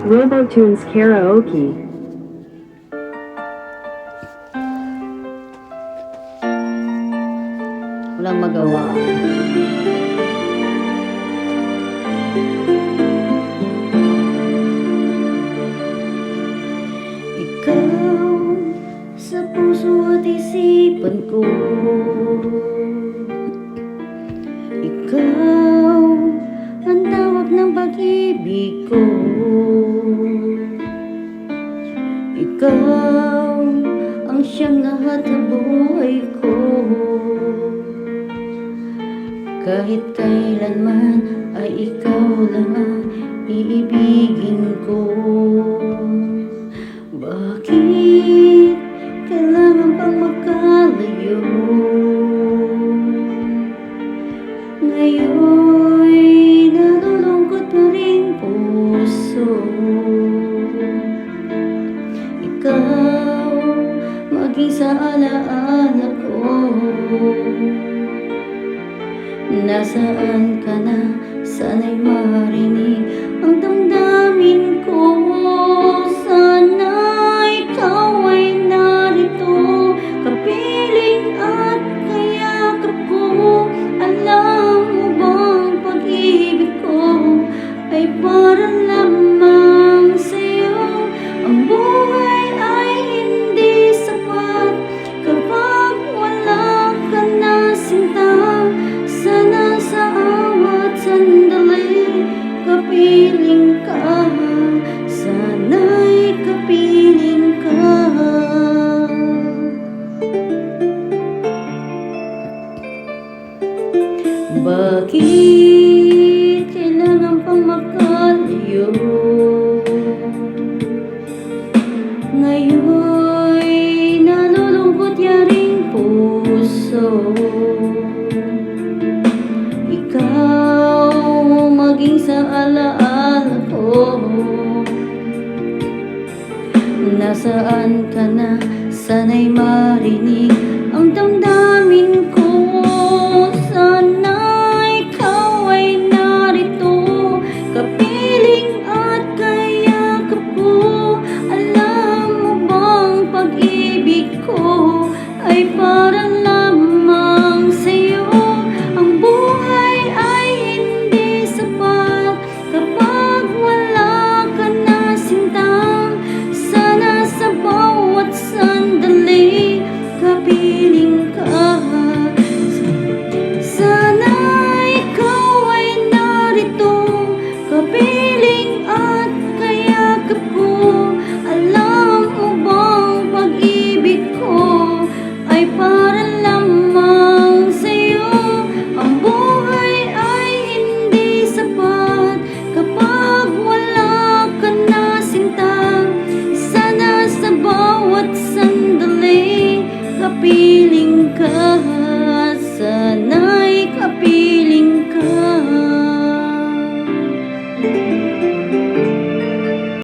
RoboTunes Karaoke. Walang magawa. Ikaw sa puso at isipan ko, ikaw ang tawag ng pag-ibig ko, ikaw ang siyang lahat ng buhay ko. Kahit kailanman ay ikaw lang ang iibigin ko. Bakit kailangan pang magkalayo? Ngayon'y nalulungkot na rin puso. Ikaw maging sa alaala ko. Nasaan ka na? Sana'y marinig ang damdamin ko. Sana ikaw ay narito, kapiling at kayakap ko. Alam mo bang pag-ibig ko ay parang lamang sa'yo? Ang buhay ay hindi sapat kapag wala ka na sinta. Sana sa awat sandali kapiling ka, sana'y kapiling ka. Bakit kailangan pang magkalayo? Ngayon'y nalulungkot yaring puso. Ikaw maging sa alaala ko. Nasaan ka na? Sana'y marinig ang damdamin ko. Sana ikaw ay narito, kapiling at kayakap ko. Alam mo bang pag-ibig ko ay parang lamang sa'yo? Ang buhay ay hindi sapat kapag wala ka na sinta. Sana sa bawat sandali kapiling ka. Sana ikaw ay narito, kapiling at kayakap ko.